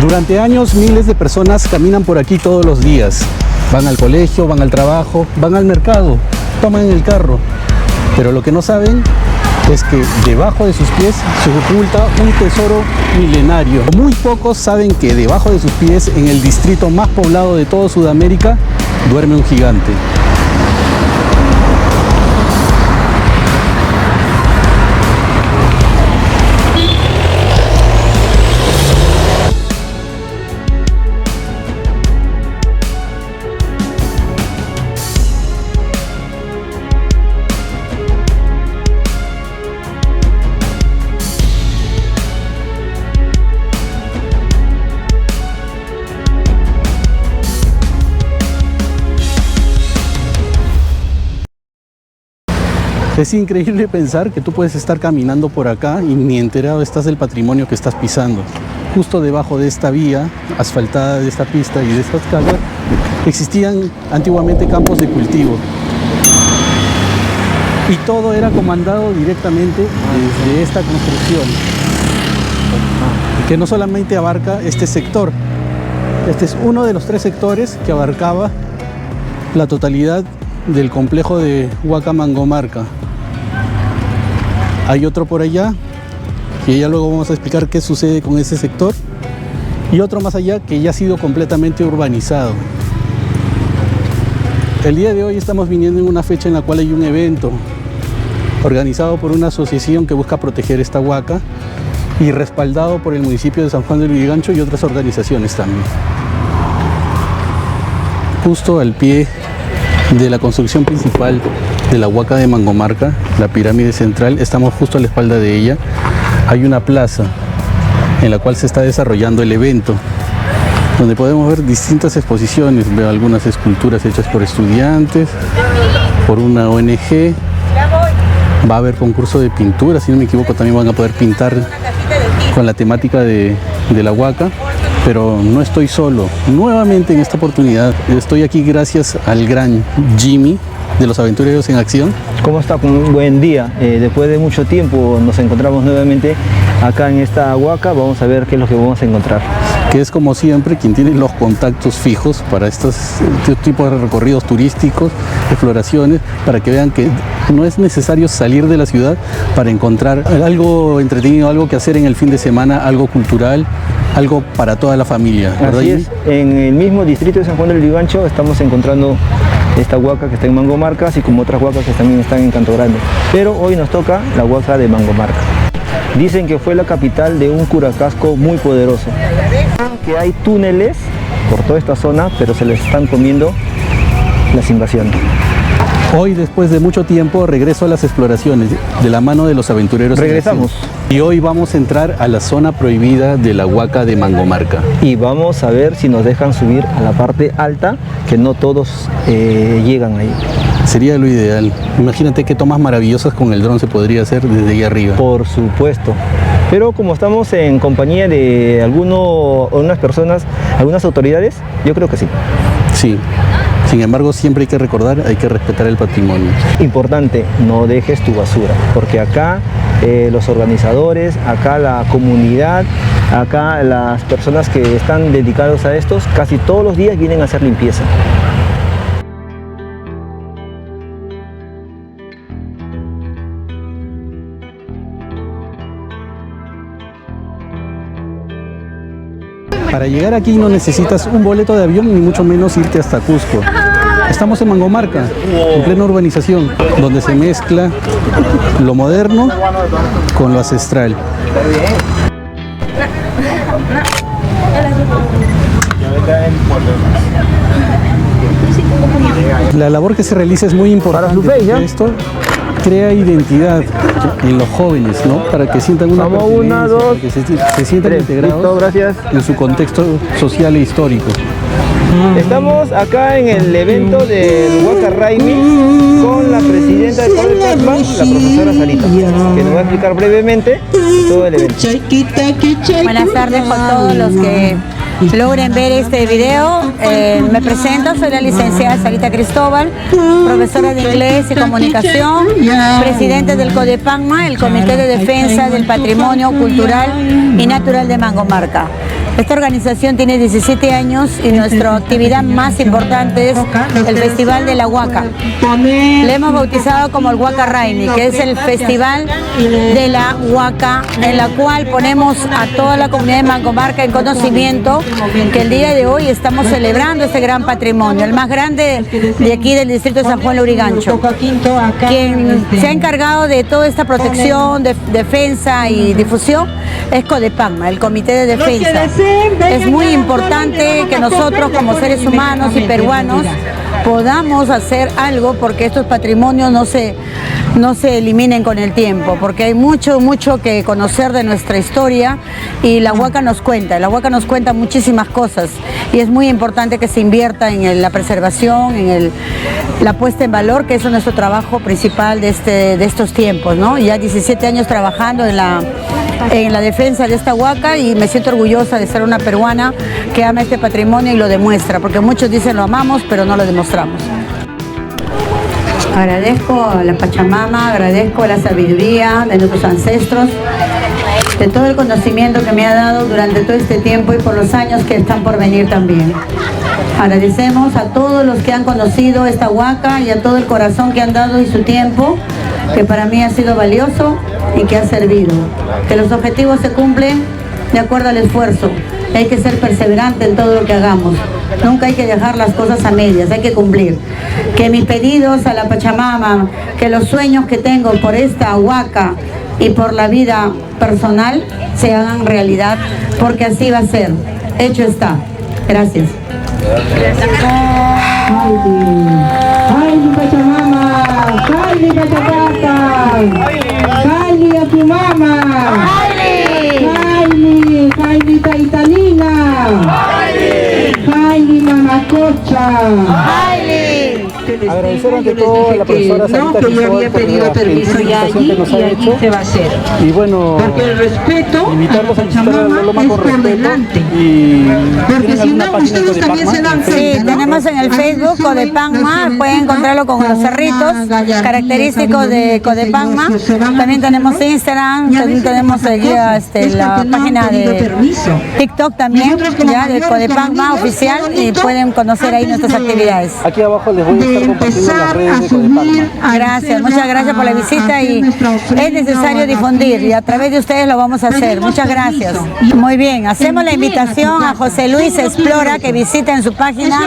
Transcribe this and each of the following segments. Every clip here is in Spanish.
Durante años miles de personas caminan por aquí todos los días. Van al colegio, van al trabajo, van al mercado, toman el carro. Pero lo que no saben es que debajo de sus pies se oculta un tesoro milenario. Muy pocos saben que debajo de sus pies, en el distrito más poblado de toda Sudamérica, duerme un gigante. Es increíble pensar que tú puedes estar caminando por acá y ni enterado estás del patrimonio que estás pisando. Justo debajo de esta vía asfaltada, de esta pista y de estas casas, existían antiguamente campos de cultivo. Y todo era comandado directamente desde esta construcción, que no solamente abarca este sector. Este es uno de los 3 sectores que abarcaba la totalidad del complejo de Huaca Mangomarca. Hay otro por allá, que ya luego vamos a explicar qué sucede con ese sector, y otro más allá que ya ha sido completamente urbanizado. El día de hoy estamos viniendo en una fecha en la cual hay un evento organizado por una asociación que busca proteger esta huaca y respaldado por el municipio de San Juan del Lurigancho y otras organizaciones también. Justo al pie de la construcción principal de la Huaca de Mangomarca, la pirámide central, estamos justo a la espalda de ella. Hay una plaza en la cual se está desarrollando el evento, donde podemos ver distintas exposiciones. Veo algunas esculturas hechas por estudiantes, por una ONG. Va a haber concurso de pintura, si no me equivoco, también van a poder pintar con la temática de la Huaca. Pero no estoy solo. Nuevamente en esta oportunidad estoy aquí gracias al gran Jimmy de los Aventureros en Acción. ¿Cómo está? Un buen día. Después de mucho tiempo nos encontramos nuevamente acá en esta huaca. Vamos a ver qué es lo que vamos a encontrar. Que es, como siempre, quien tiene los contactos fijos para este tipo de recorridos turísticos, exploraciones, para que vean que no es necesario salir de la ciudad para encontrar algo entretenido, algo que hacer en el fin de semana, algo cultural, algo para toda la familia, ¿verdad? Así es, en el mismo distrito de San Juan del Lurigancho estamos encontrando esta huaca que está en Mangomarca, así como otras huacas que también están en Canto Grande. Pero hoy nos toca la huaca de Mangomarca. Dicen que fue la capital de un curacasco muy poderoso. Que hay túneles por toda esta zona, pero se les están comiendo las invasiones. Hoy, después de mucho tiempo, regreso a las exploraciones de la mano de los aventureros. Regresamos. Y hoy vamos a entrar a la zona prohibida de la Huaca de Mangomarca. Y vamos a ver si nos dejan subir a la parte alta, que no todos llegan ahí. Sería lo ideal. Imagínate qué tomas maravillosas con el dron se podría hacer desde ahí arriba. Por supuesto. Pero como estamos en compañía de algunas personas, algunas autoridades, yo creo que sí. Sí. Sin embargo, siempre hay que recordar, hay que respetar el patrimonio. Importante, no dejes tu basura, porque acá los organizadores, acá la comunidad, acá las personas que están dedicados a estos, casi todos los días vienen a hacer limpieza. Para llegar aquí no necesitas un boleto de avión ni mucho menos irte hasta Cusco. Estamos en Mangomarca, en plena urbanización, donde se mezcla lo moderno con lo ancestral. La labor que se realiza es muy importante. Esto crea identidad en los jóvenes, ¿no? Para que sientan una pertenencia, para que se sientan integrados en su contexto social e histórico. Estamos acá en el evento del Huaca Raimi con la presidenta del CODEPACMA, la profesora Sarita, que nos va a explicar brevemente todo el evento. Buenas tardes con todos los que logren ver este video. Me presento, soy la licenciada Sarita Cristóbal, profesora de inglés y comunicación, presidente del CODEPACMA, el Comité de Defensa del Patrimonio Cultural y Natural de Mangomarca. Esta organización tiene 17 años y nuestra actividad más importante es el Festival de la Huaca. Le hemos bautizado como el Huaca Raimi, que es el Festival de la Huaca, en la cual ponemos a toda la comunidad de Mangomarca en conocimiento que el día de hoy estamos celebrando este gran patrimonio, el más grande de aquí del distrito de San Juan Lurigancho. Quien se ha encargado de toda esta protección, defensa y difusión es CODEPACMA, el Comité de Defensa. Es muy importante que nosotros como seres humanos y peruanos podamos hacer algo porque estos patrimonios no se eliminen con el tiempo, porque hay mucho que conocer de nuestra historia y la Huaca nos cuenta muchísimas cosas y es muy importante que se invierta en la preservación, en la puesta en valor, que eso es nuestro trabajo principal de estos tiempos, ¿no? Ya 17 años trabajando en la defensa de esta Huaca y me siento orgullosa de ser una peruana que ama este patrimonio y lo demuestra, porque muchos dicen lo amamos, pero no lo demostramos. Agradezco a la Pachamama, agradezco la sabiduría de nuestros ancestros, de todo el conocimiento que me ha dado durante todo este tiempo y por los años que están por venir también. Agradecemos a todos los que han conocido esta Huaca y a todo el corazón que han dado y su tiempo, que para mí ha sido valioso y que ha servido. Que los objetivos se cumplen de acuerdo al esfuerzo. Hay que ser perseverante en todo lo que hagamos. Nunca hay que dejar las cosas a medias, hay que cumplir. Que mis pedidos a la Pachamama, que los sueños que tengo por esta Huaca y por la vida personal se hagan realidad, porque así va a ser. Hecho está. Gracias. Haile Pachamama, Haile Pachapata, Haile a tu mamá, Haile Taitanina, Haile Mamacocha. Agradecer ante todo a la profesora Sarita que yo había pedido permiso ya allí que nos ha y allí hecho. se va a hacer. Y bueno, Porque el respeto invitarlos a visitar Pachamama la Loma es con por respeto. delante. Y Porque ¿tienen si alguna no, página de ustedes también Codepacma? se dan Sí, cuenta, ¿no? tenemos en el Facebook Codepacma, pueden encontrarlo con los cerritos característicos de Codepacma. También tenemos Instagram, también tenemos aquí la página de TikTok también, ya de Codepacma oficial, y pueden conocer ahí nuestras actividades. Aquí abajo les voy a estar compartiendo las redes de Codepacma. Gracias, muchas gracias por la visita y es necesario difundir y a través de ustedes lo vamos a hacer. Muchas gracias. Muy bien, hacemos la invitación a José Luis Explora que visiten su página.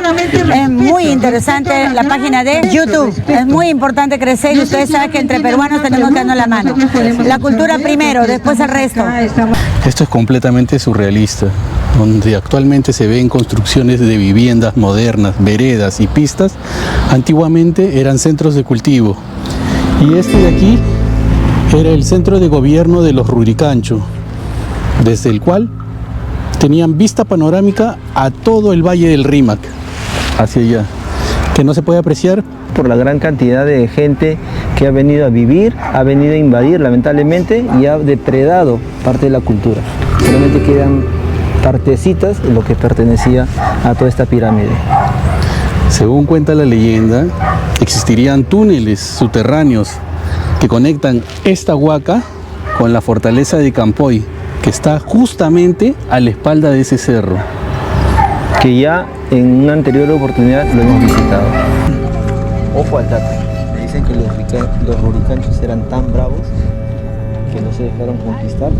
Es muy interesante la página de YouTube. Es muy importante crecer y ustedes saben que entre peruanos tenemos que darnos la mano. La cultura primero, después el resto. Esto es completamente surrealista, donde actualmente se ven construcciones de viviendas modernas, veredas y pistas. Antiguamente eran centros de cultivo. Y este de aquí era el centro de gobierno de los Ruricancho, desde el cual tenían vista panorámica a todo el valle del Rímac, hacia allá, que no se puede apreciar por la gran cantidad de gente que ha venido a vivir, ha venido a invadir lamentablemente y ha depredado parte de la cultura. Solamente quedan partecitas de lo que pertenecía a toda esta pirámide. Según cuenta la leyenda, existirían túneles subterráneos que conectan esta Huaca con la fortaleza de Campoy, que está justamente a la espalda de ese cerro. Que ya en una anterior oportunidad lo hemos visitado. Ojo al dato, me dicen que los ruricanchos eran tan bravos que no se dejaron conquistar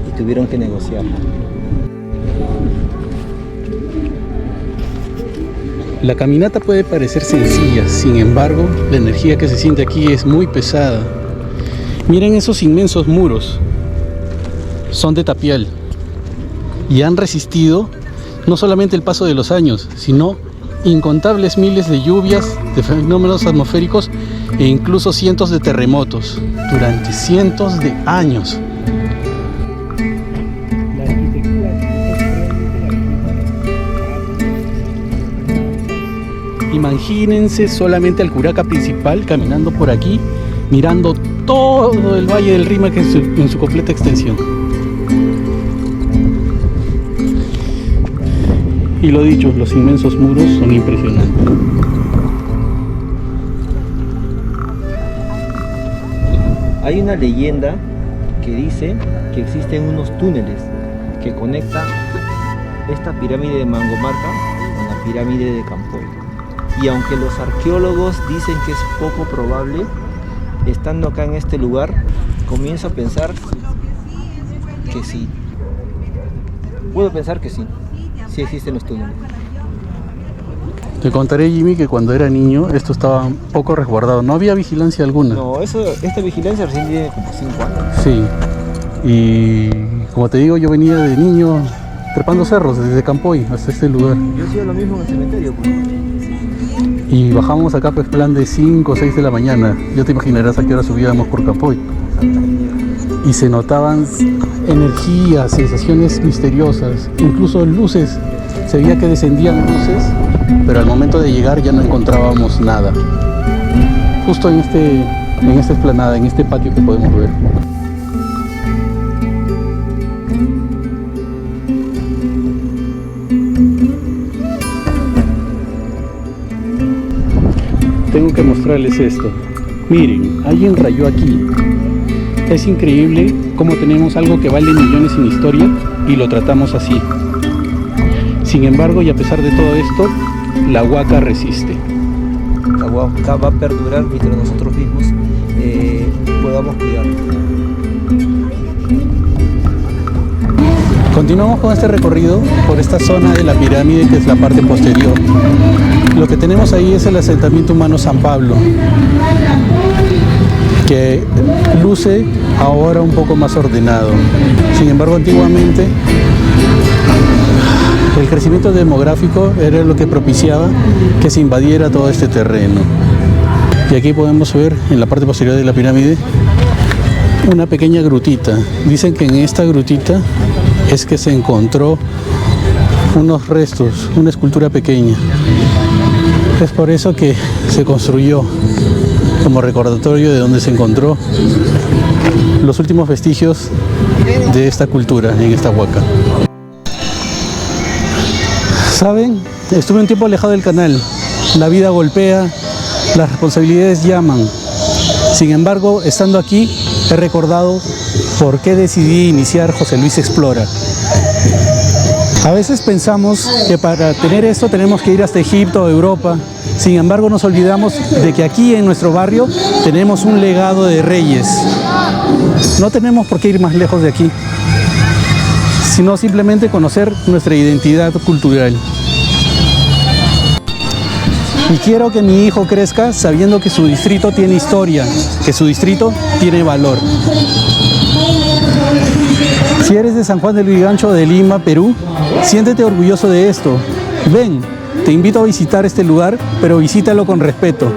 y tuvieron que negociar. La caminata puede parecer sencilla, sin embargo, la energía que se siente aquí es muy pesada. Miren esos inmensos muros, son de tapial y han resistido no solamente el paso de los años, sino incontables miles de lluvias, de fenómenos atmosféricos e incluso cientos de terremotos durante cientos de años. Imagínense solamente al curaca principal caminando por aquí, mirando todo el valle del Rímac en su completa extensión. Y lo dicho, los inmensos muros son impresionantes. Hay una leyenda que dice que existen unos túneles que conectan esta pirámide de Mangomarca con la pirámide de Campoy. Y aunque los arqueólogos dicen que es poco probable, estando acá en este lugar, comienzo a pensar que sí. Puedo pensar que sí existen los túneles. Te contaré, Jimmy, que cuando era niño esto estaba un poco resguardado, no había vigilancia alguna. No, esta vigilancia recién tiene como 5 años. Sí, y como te digo, yo venía de niño trepando cerros desde Campoy hasta este lugar. Yo hacía lo mismo en el cementerio, pues. Y bajábamos acá pues plan de 5 o 6 de la mañana. Ya te imaginarás a qué hora subíamos por Campoy. Y se notaban energías, sensaciones misteriosas, incluso luces. Se veía que descendían luces, pero al momento de llegar ya no encontrábamos nada. Justo en esta explanada, en este patio que podemos ver. Tengo que mostrarles esto. Miren, alguien rayó aquí. Es increíble cómo tenemos algo que vale millones en historia y lo tratamos así. Sin embargo, y a pesar de todo esto, la huaca resiste. La huaca va a perdurar mientras nosotros mismos podamos cuidarla. Continuamos con este recorrido por esta zona de la pirámide, que es la parte posterior. Lo que tenemos ahí es el asentamiento humano San Pablo, que luce ahora un poco más ordenado. Sin embargo, antiguamente el crecimiento demográfico era lo que propiciaba que se invadiera todo este terreno. Y aquí podemos ver en la parte posterior de la pirámide una pequeña grutita. Dicen que en esta grutita es que se encontró unos restos, una escultura pequeña. Es por eso que se construyó como recordatorio de donde se encontró los últimos vestigios de esta cultura en esta huaca. ¿Saben? Estuve un tiempo alejado del canal. La vida golpea, las responsabilidades llaman. Sin embargo, estando aquí, he recordado por qué decidí iniciar José Luis Explora. A veces pensamos que para tener esto tenemos que ir hasta Egipto o Europa. Sin embargo, nos olvidamos de que aquí en nuestro barrio tenemos un legado de reyes. No tenemos por qué ir más lejos de aquí, sino simplemente conocer nuestra identidad cultural. Y quiero que mi hijo crezca sabiendo que su distrito tiene historia, que su distrito tiene valor. Si eres de San Juan del Lurigancho, de Lima, Perú, siéntete orgulloso de esto. Ven, te invito a visitar este lugar, pero visítalo con respeto.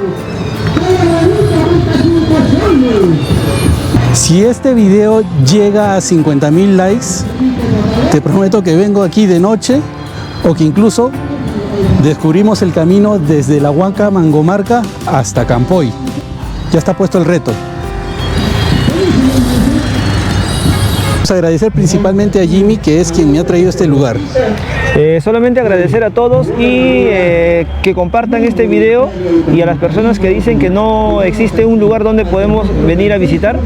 Si este video llega a 50,000 likes, te prometo que vengo aquí de noche o que incluso descubrimos el camino desde la huaca Mangomarca hasta Campoy. Ya está puesto el reto. Vamos a agradecer principalmente a Jimmy, que es quien me ha traído a este lugar. Solamente agradecer a todos y que compartan este video, y a las personas que dicen que no existe un lugar donde podemos venir a visitar.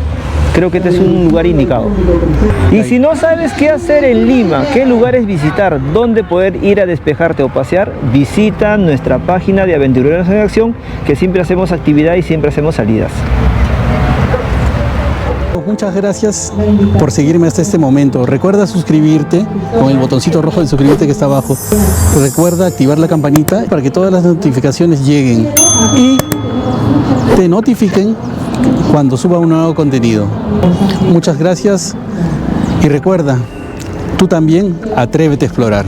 Creo que este es un lugar indicado. Y si no sabes qué hacer en Lima, qué lugares visitar, dónde poder ir a despejarte o pasear, visita nuestra página de Aventureros en Acción, que siempre hacemos actividad y siempre hacemos salidas. Muchas gracias por seguirme hasta este momento. Recuerda suscribirte con el botoncito rojo de suscribirte que está abajo. Recuerda activar la campanita para que todas las notificaciones lleguen y te notifiquen cuando suba un nuevo contenido. Muchas gracias y recuerda, tú también atrévete a explorar.